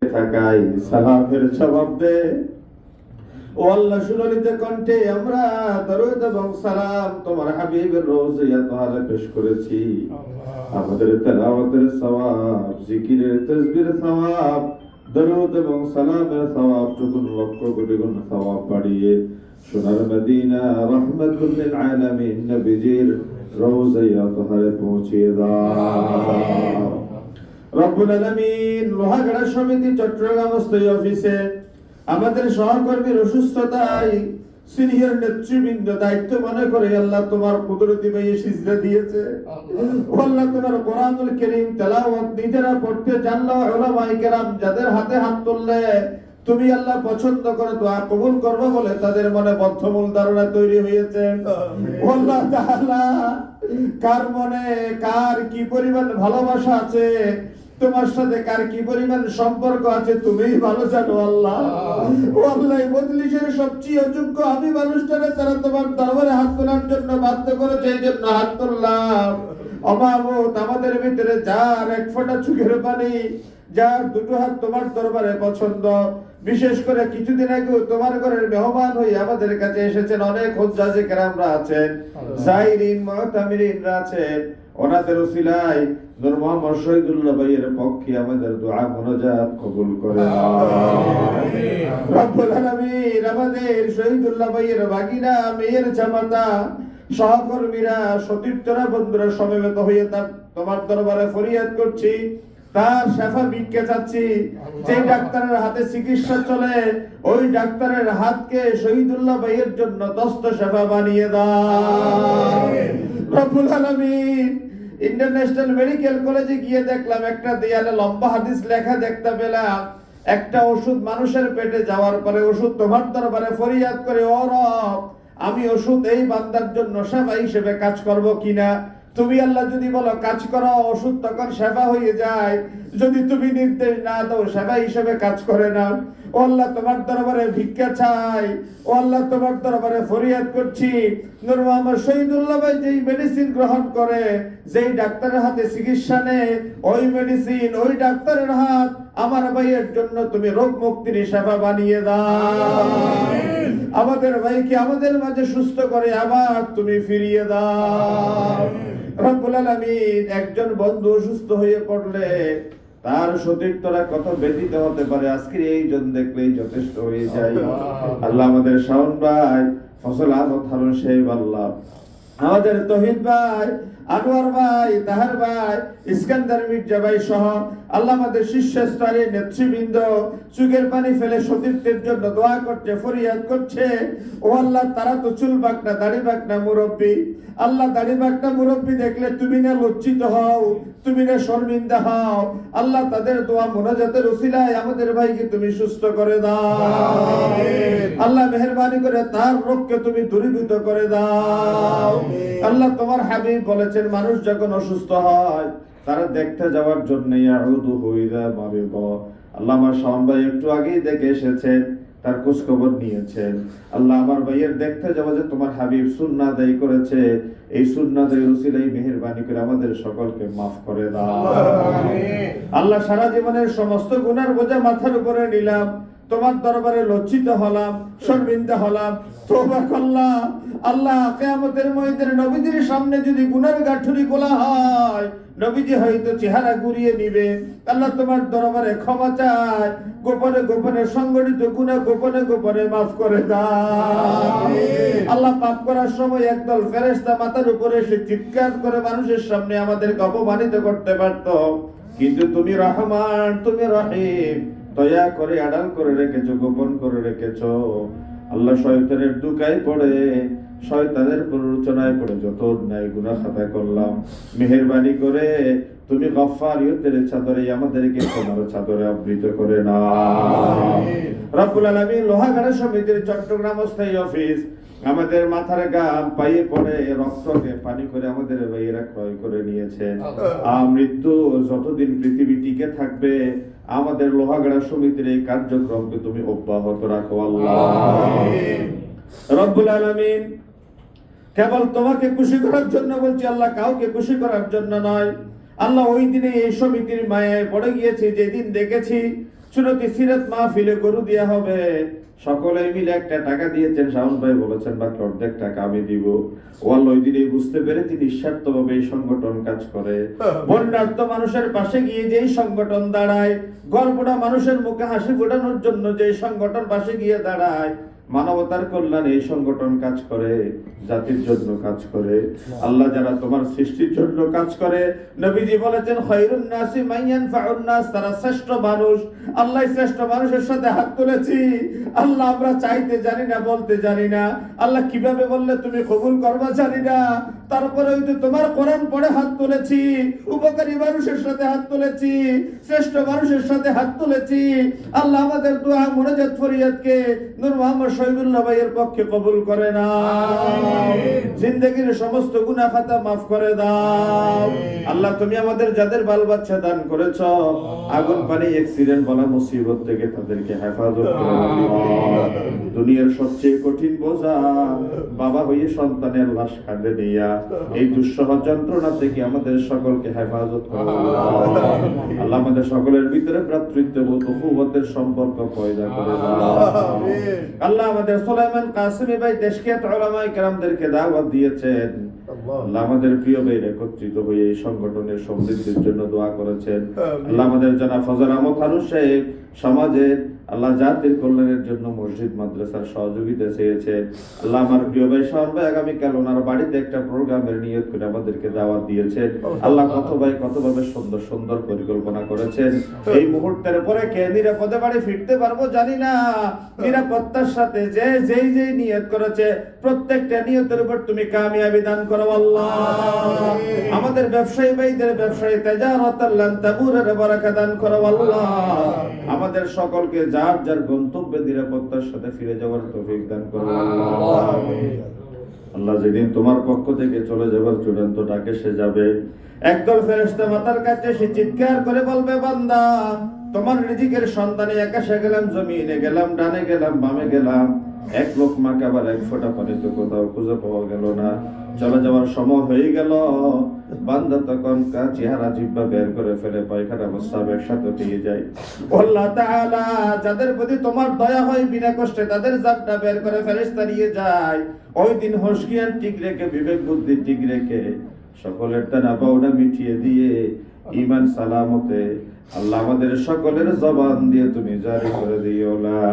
থাকাই সালামের জবাব দে। ও আল্লাহ, সুললিত কণ্ঠে আমরা দরুদ এবং সালাম তোমার হাবিবের রওজায়ে তাহরে পেশ করেছি। আমাদের তেলাওয়াতের সওয়াব, জিকিরের তাসবিহের সওয়াব, দরুদ এবং সালামের সওয়াব টুকুন লক্ষ কোটি গুণ সওয়াব বাড়িয়ে সোনার মদিনা রহমাতুল লিল আলামিন নবীজির রওজায়ে তাহরে পৌঁছিয়ে দাও। রব্বুল আলামিন, লোহাগাড়া সমিতি চট্টগ্রাম স্থায়ী অফিসে আমাদের সহকর্মীর অসুস্থতায় সিনিয়র নেতৃবৃন্দ দায়িত্ব মনে করে আল্লাহ তোমার কুদরতি ভাইয়ে সিজদা দিয়েছে। ও আল্লাহ, তোমার কোরআনুল কারীম তেলাওয়াত নিজেরা পড়তে জানলো, উলামায়ে কেরাম যাদের হাতে হাত তুললে তুমি আল্লাহ পছন্দ করে দোয়া কবুল করবে বলে তাদের মনে বদ্ধমূল ধারণা তৈরি হয়েছে। ও আল্লাহ তাআলা, কার মনে কার কি পরিমাণ ভালোবাসা আছে, তোমার সাথে কার কি পরিমাণ সম্পর্ক আছে তুমিই ভালো জানো আল্লাহ। ও আল্লাহ, মজলিসের সবচেয়ে অযোগ্য আমি মানুষটারে তারা তোমার দরবারে হাত তোলার জন্য বাধ্য করেছে, এই জন্য হাত তুললাম। অমাবত আমাদের ভিতরে যার এক ফোঁটা চোখের পানি, যার দুটো হাত তোমার দরবারে পছন্দ, বিশেষ করে কিছুদিন আগে তোমার ঘরের মেহমান হয়ে আমাদের কাছে এসেছেন অনেক হুজ্জাজে কেরামরা আছেন, যায়রিন মুতামিরিনরা আছেন, ওনাদের উসিলায় নূর মোহাম্মদ শহীদুল্লাহ ভাইয়ের পক্ষে আমাদের দোয়া মুনাজাত কবুল করে আমিন। রব্বুল আলামিন, আমাদের শহীদুল্লাহ ভাইয়ের ভাগিনা, মেয়ের জামাতা, সহকর্মীরা, সতীর্থরা, বন্ধুরা সমবেত হয়ে তার তোমার দরবারে ফরিয়াদ করছি, তার শেফা ভিক্ষা চাচ্ছি। যে ডাক্তারের হাতে চিকিৎসা চলে ওই ডাক্তারের হাতকে শহীদুল্লাহ ভাইয়ের জন্য দস্ত শেফা বানিয়ে দাও রব্বুল আলামিন। ইন্টারন্যাশনাল মেডিকেল কলেজে গিয়ে দেখলাম একটা দেয়ালে লম্বা হাদিস লেখা দেখতে পেলাম, একটা ওষুধ মানুষের পেটে যাওয়ার পরে ওষুধ তোমার দরবারে ফরিয়াদ করে, ও রব, আমি ওষুধ এই বান্দার জন্য শেফা হিসেবে কাজ করব কিনা। তুমি আল্লাহ যদি বলো কাজ করো, ওষুধ তখন শেফা হয়ে যায়, যদি তুমি নির্দেশ না দাও শেফা হিসেবে কাজ করে না। ও আল্লাহ, তোমার দরবারে ভিক্ষা চাই, ও আল্লাহ তোমার দরবারে ফরিয়াদ করছি, নূর মোহাম্মদ শহীদুল্লাহ ভাই যেই মেডিসিন গ্রহণ করে, যেই ডাক্তারের হাতে চিকিৎসা নেয়, ওই মেডিসিন ওই ডাক্তারের হাত আমার ভাইয়ের জন্য তুমি রোগ মুক্তির শেফা বানিয়ে দাও। আমাদের ভাইকে আমাদের মাঝে সুস্থ করে আবার তুমি ফিরিয়ে দাও রব্বুল আলামিন। একজন বন্ধু অসুস্থ হয়ে পড়লে তার সতীর্থরা কত ব্যথিত হতে পারে আজকের এই জন দেখলেই যথেষ্ট হয়ে যায়। আল্লাহ, আমাদের শাওন ভাই, ফজল আহমদ হারুন সাহেব, আল্লাহ আমাদের তৌহিদ ভাই, আনোয়ার ভাই, তাহার ভাই, ইস্কান্দার মির্জা ভাই সহ আল্লাহ আমাদের শীর্ষস্তরের নেতৃবৃন্দ চোখের পানি ফেলে সতীর্থের জন্য দোয়া করছে, ফরিয়াদ করছে। ও আল্লাহ, তারা তো চুল বাঁকনা দাড়ি বাঁকনা মুরব্বী, আল্লাহ দাড়ি বাঁকনা মুরব্বী দেখলে তুমি না লজ্জিত হও, তুমি না শর্মিন্দা হও। আল্লাহ, তাদের দোয়া মুনাজাতের উসিলায় আমাদের ভাইকে তুমি সুস্থ করে দাও। আল্লাহ, মেহেরবানি করে তার রোগকে তুমি দূরীভূত করে দাও। আল্লাহ, তোমার হাবিব বলেছেন মানুষ যখন অসুস্থ হয় তারা দেখতে যাওয়ার জন্য ইয়াউদু হুইরা মারিদ। আল্লাহ, আমার শাওন ভাই একটু আগেই দেখে এসেছেন, তার খোঁজ খবর নিয়েছেন। আল্লাহ, আমার ভাইয়ের দেখতে যাওয়া যে তোমার হাবিব সুন্নাহ আদায় করেছে, এই সুন্নাহ আদায়ের উসিলায় মেহেরবানি করে আমাদের সকলকে মাফ করে দাও আমিন। আল্লাহ, সারা জীবনের সমস্ত গুনার বোঝা মাথার উপরে নিলাম, তোমার দরবারে লজ্জিত হলাম, শর্মিন্দা হলাম, তওবা করলাম। আল্লাহ, কিয়ামতের ময়দানে নবীদের সামনে যদি গুনার গাঁঠুরি খোলা হয়, নবীজি হয়তো চেহারা ঘুরিয়ে নিবে। আল্লাহ, তোমার দরবারে ক্ষমা চাই, গোপনে গোপনে সংগঠিত গুনাহ গোপনে গোপনে মাফ করে দাও। আল্লাহ, পাপ করার সময় একদল ফেরেশতা মাথার উপরে এসে চিৎকার করে মানুষের সামনে আমাদেরকে অপমানিত করতে পারত, কিন্তু তুমি রহমান, তুমি রহিম, দয়া করে আড়াল করে রেখেছো, গোপন করে রেখেছো। আল্লাহ, শয়তানের দুকায় পড়ে, শয়তানের প্ররোচনায় পড়ে যত অন্যায় গুনাহ খাতা করলাম, মেহেরবানি করে তুমি গফফারিয়তের চাদরে আমাদেরকে তোমার চাদরে আবৃত করে নাও রব্বুল আলামিন। লোহাগাড়া সমিতির চট্টগ্রাম স্থায়ী অফিস আমাদের মাথার গাম পায়ে পড়ে রক্তকে পানি করে আমাদের ভাইয়েরা ক্রয় করে নিয়েছেন। মৃত্যু যতদিন পৃথিবী টিকে থাকবে আমাদের লোহাগাড়া সমিতির এই কার্যক্রমকে তুমি অব্যাহত রাখো আল্লাহ রব্বুল আলামিন। কেবল তোমাকে খুশি করার জন্য বলছি আল্লাহ, কাউকে খুশি করার জন্য নয়। আল্লাহ, ওই দিনে এই সমিতির মায়ায় পড়ে গিয়েছি, যেদিন দেখেছি সুন্নতি সিরাত মাহফিলে গরু দেয়া হবে। সকলে মিলে একটা টাকা দিয়েছেন, শাওন ভাই বলেছেন বাকি অর্ধেক টাকা আমি দিব। ওই দিনে বুঝতে পেরে তিনি নিঃস্বার্থভাবে এই সংগঠন কাজ করে। বন্যার্ত মানুষের পাশে গিয়ে যেই সংগঠন দাঁড়ায়, গর্বটা মানুষের মুখে হাসি ফোটানোর জন্য যেই সংগঠন পাশে গিয়ে দাঁড়ায়, মানবতার কল্যাণে এই সংগঠন কাজ করে, জাতির জন্য কাজ করে। আল্লাহ যারা তোমার সৃষ্টির জন্য কাজ করে, নবীজি বলেছেন খায়রুন নাসি মান ইয়ানফাউন নাস, তারা শ্রেষ্ঠ মানুষ। আল্লাহ শ্রেষ্ঠ মানুষের সাথে হাত তুলেছি। আল্লাহ আমরা চাইতে জানি না, বলতে জানি না, আল্লাহ কিভাবে বললে তুমি কবুল করবা জানি না, তারপরে ওই তো তোমার কোরআন পড়ে হাত তুলেছি, উপকারী মানুষের সাথে হাত তুলেছি, শ্রেষ্ঠ মানুষের সাথে হাত তুলেছি। আল্লাহ আমাদের দোয়া মুনাজাত ফরিয়াদকে নূর মোহাম্মদ শহীদুল্লাহ ভাইয়ের পক্ষে কবুল করে নাও, জিন্দেগীর সমস্ত গুনাহ খাতা মাফ করে দাও। আল্লাহ তুমি আমাদের যাদের বাল বাচ্চা দান করেছ, আগুন পানি অ্যাক্সিডেন্ট বলা মুসিবত থেকে তাদেরকে হেফাজত করে দাও। দুনিয়ার সবচেয়ে কঠিন বোঝা বাবা হয়ে সন্তানের লাশ কাঁধে নিয়া, এই দুঃসহ যন্ত্রণা থেকে আমাদের সকলকে হেফাজত করে দাও। আল্লাহ আমাদের সকলের ভিতরে ভ্রাতৃত্ববোধ ও উখুওয়াতের সম্পর্ক পয়দা করে দাও। আল্লাহ আমাদের সুলাইমান কাসেমি ভাই দেশকিয়াত উলামায়ে কেরামদেরকে দাওয়াত দিয়েছেন। আল্লাহ আমাদের প্রিয় ভাই একত্রিত হয়ে এই সংগঠনের সমৃদ্ধির জন্য দোয়া করেছেন। আল্লাহ আমাদের জনাব ফজল আহমদ ফারুক সাহেব সমাজের আল্লাহ জাতির কল্যাণের জন্য মসজিদ মাদ্রাসার সহযোগিতা চেয়েছেন। আল্লাহ আমার প্রিয় ভাই শাওন ভাই আগামীকাল ওনার বাড়িতে একটা প্রোগ্রামের নিয়ত করে আমাদেরকে দাওয়াত দিয়েছেন। আল্লাহ কতভাবে সুন্দর সুন্দর পরিকল্পনা করেছেন। এই মুহূর্তের পরে কে নিরাপদে বাড়ি ফিরতে পারবো জানি না, নিরাপত্তার সাথে যে যেই নিয়ত করেছে প্রত্যেকটা নিয়তের উপর তুমি কামিয়াবি দান করো আল্লাহ। আমাদের ব্যবসায়ী ভাইদের ব্যবসায়ী তিজারাতাল লান তাবুরের বারাকা দান করো আল্লাহ। আমাদের সকলকে যার যার গন্তব্যে নিরাপত্তার সাথে ফিরে যাওয়ার তৌফিক দান করো আল্লাহ। আল্লাহ যেদিন তোমার পক্ষ থেকে চলে যাবার চূড়ান্ত ডাকে সে যাবে, একদল ফেরেশতা মাথার কাছে সে চিৎকার করে বলবে, বান্দা তোমার রিজিকের সন্ধানে আকাশে গেলাম, জমিনে গেলাম, ডানে গেলাম, বামে গেলাম, এক লোকমা খাবার এক ফোঁটা পানি তো কোথাও খুঁজে পাওয়া গেল না। চলে যাওয়ার সময় হয়ে গেল। বান্দা তখন চেহারা জিহ্বা বের করে ফেলে, পায়খানা প্রস্রাব একসাথে পেয়ে যায়। আল্লাহ তাআলা যাদের প্রতি তোমার দয়া হয় বিনা কষ্টে তাদের জানটা বের করে ফেরেশতা নিয়ে যায়। ওই দিন হোশ জ্ঞান ঠিক রেখে, বিবেক বুদ্ধি ঠিক রেখে, সকলের টানা পাওনা মিটিয়ে দিয়ে ঈমান সালামতে আল্লাহ আমাদের সকলের জবান দিয়ে তুমি জারি করে দিও লা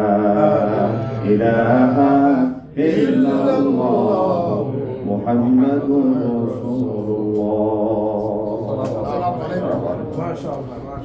ইলাহা ইল্লাল্লাহ মুহাম্মাদুর রাসূলুল্লাহ। মাশাআল্লাহ।